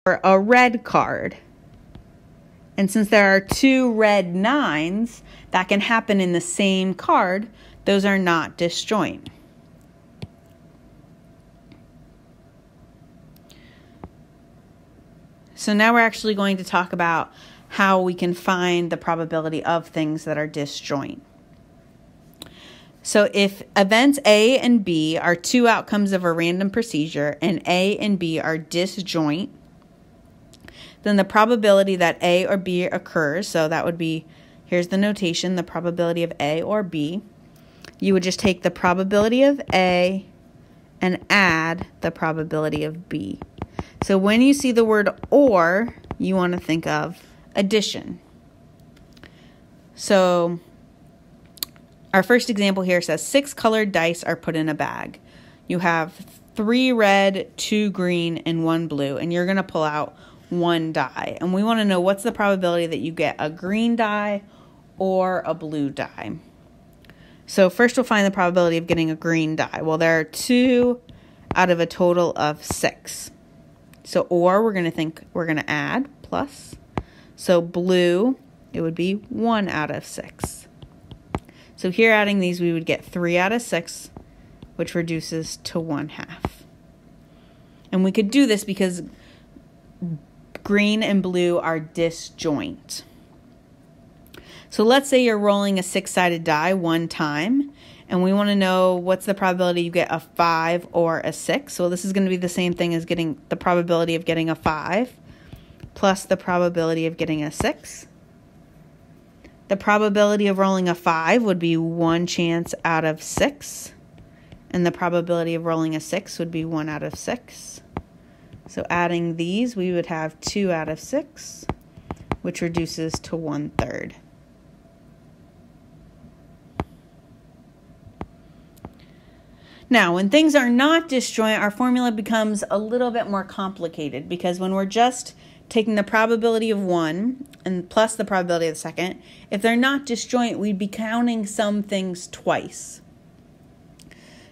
for a red card. And since there are 2 red 9s that can happen in the same card, those are not disjoint. So now we're actually going to talk about how we can find the probability of things that are disjoint. So if events A and B are 2 outcomes of a random procedure and A and B are disjoint, then the probability that A or B occurs, so that would be, here's the notation, the probability of A or B. You would just take the probability of A and add the probability of B. So when you see the word or, you want to think of addition. So our first example here says 6 colored dice are put in a bag. You have 3 red, 2 green, and 1 blue, and you're going to pull out 1 die. And we want to know what's the probability that you get a green die or a blue die. So first we'll find the probability of getting a green die. Well, there are 2 out of a total of 6. So or we're going to add plus. So blue, it would be 1 out of 6. So here adding these, we would get 3 out of 6, which reduces to 1/2. And we could do this because green and blue are disjoint. So let's say you're rolling a 6-sided die 1 time, and we want to know what's the probability you get a 5 or a 6. So this is going to be the same thing as getting the probability of getting a 5 plus the probability of getting a 6. The probability of rolling a 5 would be 1 chance out of 6. And the probability of rolling a 6 would be 1 out of 6. So adding these, we would have 2 out of 6, which reduces to 1/3. Now, when things are not disjoint, our formula becomes a little bit more complicated because when we're just taking the probability of 1 and plus the probability of the second, if they're not disjoint, we'd be counting some things twice.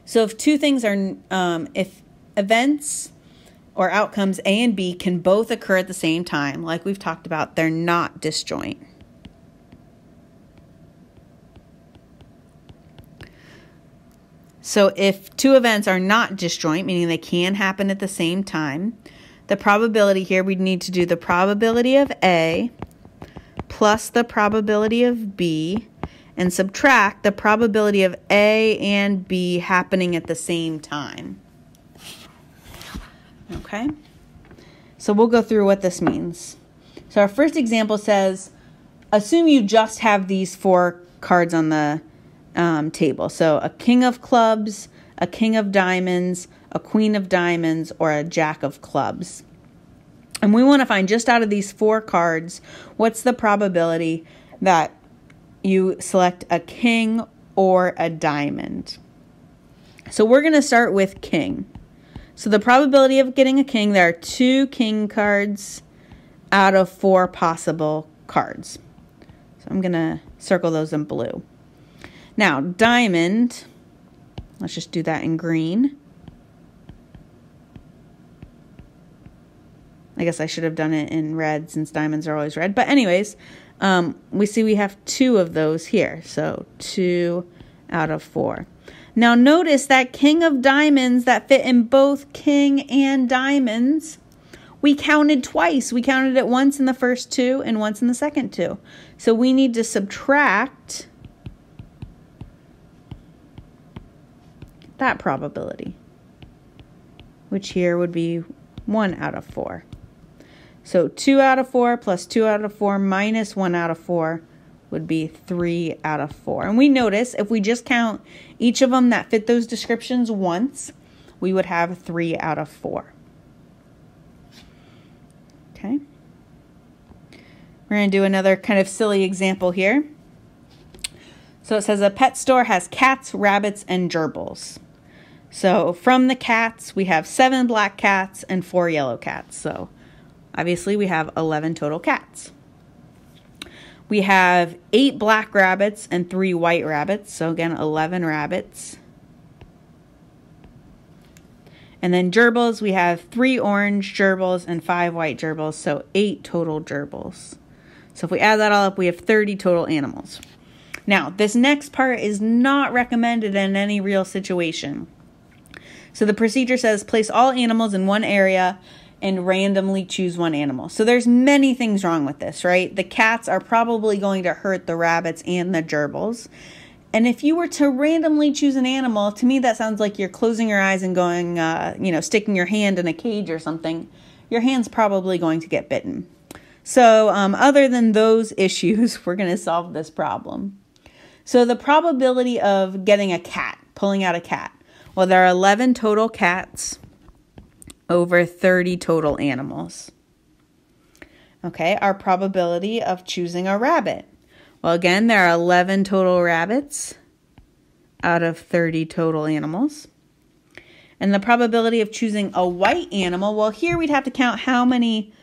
So if 2 things are, if events or outcomes A and B can both occur at the same time, like we've talked about, they're not disjoint. So if 2 events are not disjoint, meaning they can happen at the same time, the probability here, we'd need to do the probability of A plus the probability of B and subtract the probability of A and B happening at the same time. Okay? So we'll go through what this means. So our first example says, assume you just have these 4 cards on the table. So a king of clubs, a king of diamonds, a queen of diamonds, or a jack of clubs. And we want to find just out of these 4 cards, what's the probability that you select a king or a diamond. So we're going to start with king. So the probability of getting a king, there are 2 king cards out of 4 possible cards. So I'm going to circle those in blue. Now, diamond, let's just do that in green. I guess I should have done it in red since diamonds are always red. But anyways, we see we have 2 of those here. So 2 out of 4. Now notice that king of diamonds that fit in both king and diamonds, we counted twice. We counted it once in the first 2 and once in the second 2. So we need to subtract that probability, which here would be 1 out of 4. So 2 out of 4 plus 2 out of 4 minus 1 out of 4 would be 3 out of 4. And we notice if we just count each of them that fit those descriptions once, we would have 3 out of 4. Okay. We're going to do another kind of silly example here. So it says a pet store has cats, rabbits, and gerbils. So from the cats, we have 7 black cats and 4 yellow cats. So obviously we have 11 total cats. We have 8 black rabbits and 3 white rabbits. So again, 11 rabbits. And then gerbils, we have 3 orange gerbils and 5 white gerbils, so 8 total gerbils. So if we add that all up, we have 30 total animals. Now, this next part is not recommended in any real situation. So the procedure says place all animals in one area and randomly choose one animal. So there's many things wrong with this, right? The cats are probably going to hurt the rabbits and the gerbils. And if you were to randomly choose an animal, to me that sounds like you're closing your eyes and going, sticking your hand in a cage or something. Your hand's probably going to get bitten. So other than those issues, we're going to solve this problem. So the probability of getting a cat, pulling out a cat. Well, there are 11 total cats over 30 total animals. Okay, our probability of choosing a rabbit. Well, again, there are 11 total rabbits out of 30 total animals. And the probability of choosing a white animal, well, here we'd have to count how many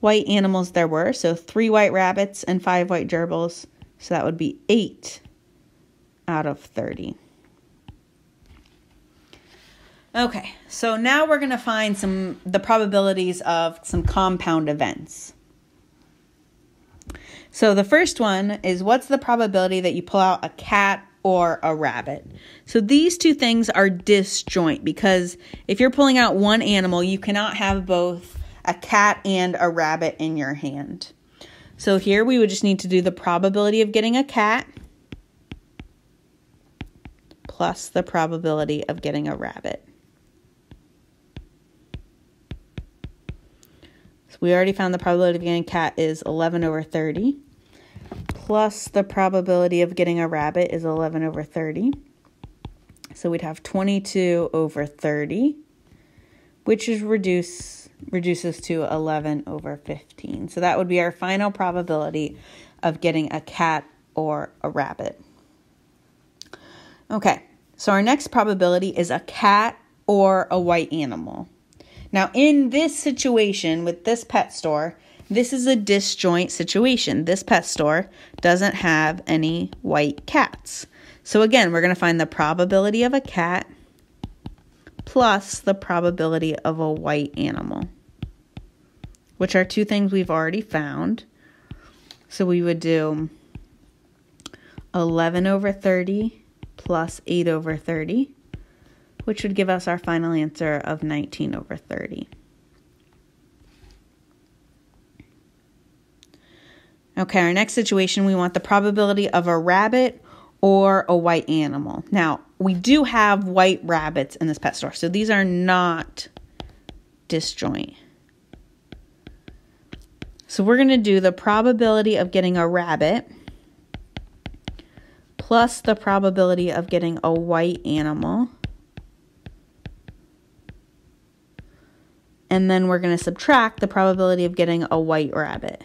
white animals there were. So 3 white rabbits and 5 white gerbils. So that would be 8 out of 30. Okay, so now we're going to find the probabilities of some compound events. So the first one is, what's the probability that you pull out a cat or a rabbit? So these two things are disjoint, because if you're pulling out one animal, you cannot have both a cat and a rabbit in your hand. So here we would just need to do the probability of getting a cat plus the probability of getting a rabbit. So we already found the probability of getting a cat is 11 over 30. Plus the probability of getting a rabbit is 11 over 30. So we'd have 22 over 30, which is reduces to 11 over 15. So that would be our final probability of getting a cat or a rabbit. Okay, so our next probability is a cat or a white animal. Now, in this situation with this pet store, this is a disjoint situation. This pet store doesn't have any white cats. So again, we're going to find the probability of a cat plus the probability of a white animal, which are two things we've already found. So we would do 11 over 30 plus 8 over 30, which would give us our final answer of 19 over 30. Okay, our next situation, we want the probability of a rabbit or a white animal. Now, we do have white rabbits in this pet store, so these are not disjoint. So we're going to do the probability of getting a rabbit plus the probability of getting a white animal. And then we're going to subtract the probability of getting a white rabbit.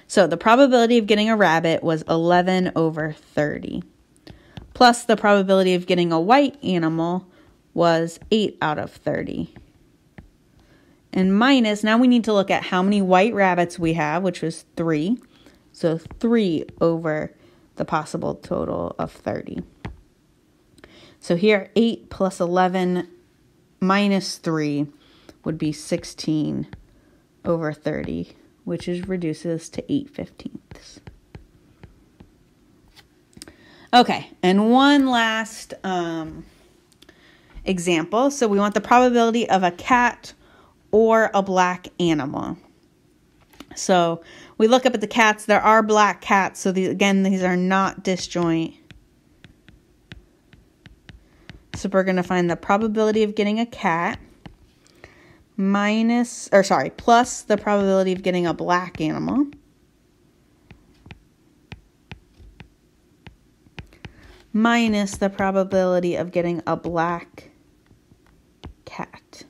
So the probability of getting a rabbit was 11 over 30. Plus the probability of getting a white animal was 8 out of 30. And minus, now we need to look at how many white rabbits we have, which was 3. So 3 over the possible total of 30. So here, 8 plus 11 minus 3 would be 16 over 30, which reduces to 8/15. Okay, and one last example. So we want the probability of a cat or a black animal. So we look up at the cats. There are black cats. So these are not disjoint. So we're going to find the probability of getting a cat plus the probability of getting a black animal minus the probability of getting a black cat.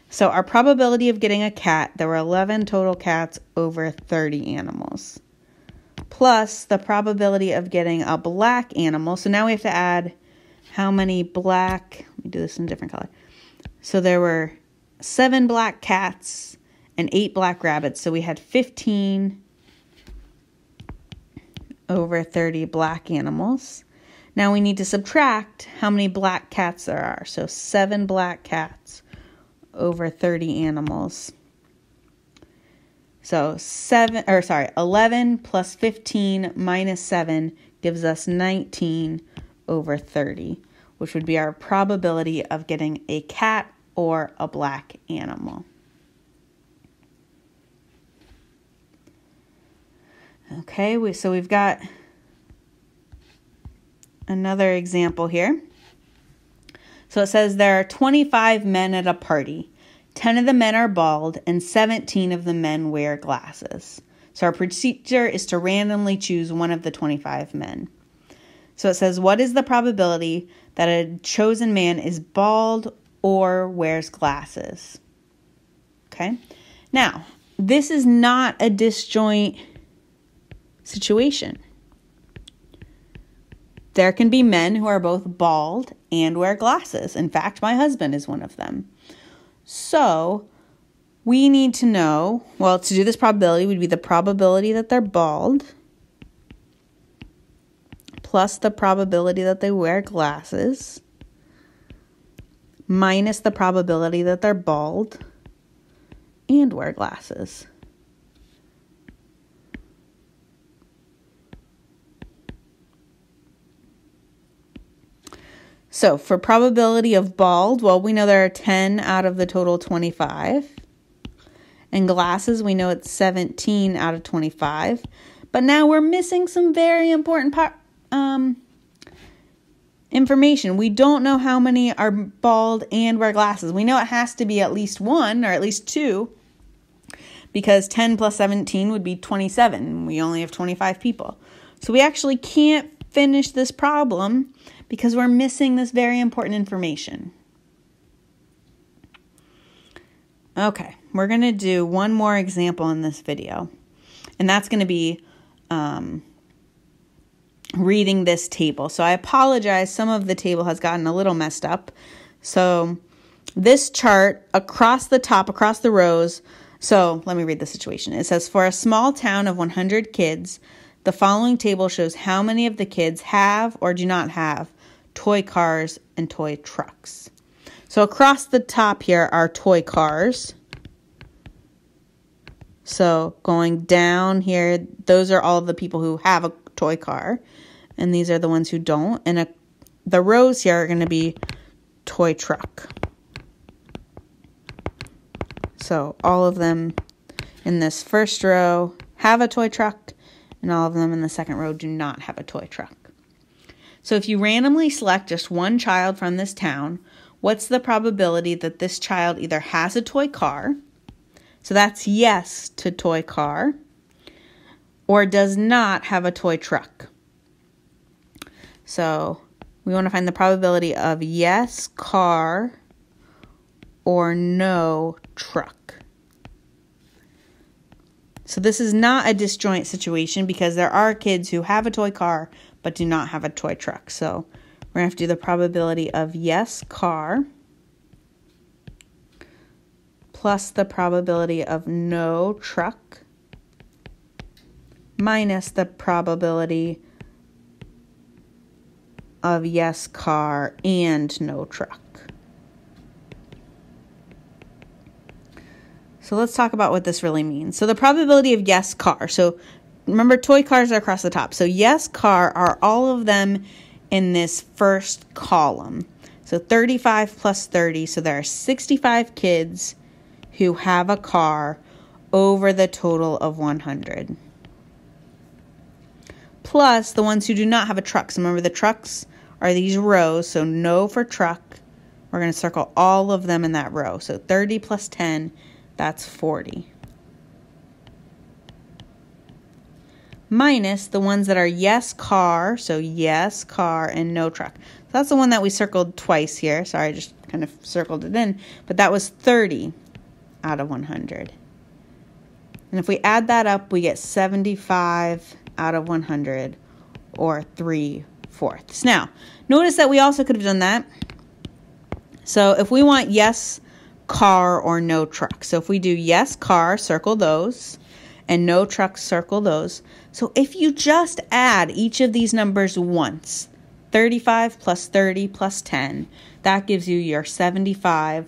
So our probability of getting a cat, there were 11 total cats over 30 animals, plus the probability of getting a black animal. So now we have to add how many black, let me do this in a different color. So there were 7 black cats and 8 black rabbits. So we had 15 over 30 black animals. Now we need to subtract how many black cats there are. So 7 black cats over 30 animals. So 11 plus 15 minus 7 gives us 19 over 30, which would be our probability of getting a cat or a black animal. Okay, so we've got another example here. So it says there are 25 men at a party. 10 of the men are bald and 17 of the men wear glasses. So our procedure is to randomly choose one of the 25 men. So it says, what is the probability that a chosen man is bald or wears glasses? Okay. Now, this is not a disjoint situation. There can be men who are both bald and wear glasses. In fact, my husband is one of them. So we need to know, well, to do this probability would be the probability that they're bald plus the probability that they wear glasses minus the probability that they're bald and wear glasses. So for probability of bald, well, we know there are 10 out of the total 25. And glasses, we know it's 17 out of 25. But now we're missing some very important information. We don't know how many are bald and wear glasses. We know it has to be at least one or at least two, because 10 plus 17 would be 27. We only have 25 people. So we actually can't finish this problem because we're missing this very important information. Okay, we're going to do one more example in this video, and that's going to be reading this table. So I apologize, some of the table has gotten a little messed up. So this chart across the top, across the rows, so let me read the situation. It says, for a small town of 100 kids, the following table shows how many of the kids have or do not have toy cars and toy trucks. So across the top here are toy cars. So going down here, those are all of the people who have a toy car. And these are the ones who don't. And the rows here are going to be toy truck. So all of them in this first row have a toy truck, and all of them in the second row do not have a toy truck. So if you randomly select just one child from this town, what's the probability that this child either has a toy car, so that's yes to toy car, or does not have a toy truck? So we want to find the probability of yes car or no truck. So this is not a disjoint situation because there are kids who have a toy car but do not have a toy truck. So we're going to have to do the probability of yes car plus the probability of no truck minus the probability of yes car and no truck. So let's talk about what this really means. So the probability of yes car. So remember, toy cars are across the top. So yes car are all of them in this first column. So 35 plus 30. So there are 65 kids who have a car over the total of 100. Plus the ones who do not have a truck. So remember, the trucks are these rows. So no for truck. We're going to circle all of them in that row. So 30 plus 10, that's 40. Minus the ones that are yes car, so yes car and no truck. So that's the one that we circled twice here. Sorry, I just kind of circled it in. But that was 30 out of 100. And if we add that up, we get 75 out of 100, or 3/4. Now, notice that we also could have done that. So if we want yes car or no truck. So if we do yes car, circle those, and no truck, circle those. So if you just add each of these numbers once, 35 plus 30 plus 10. That gives you your 75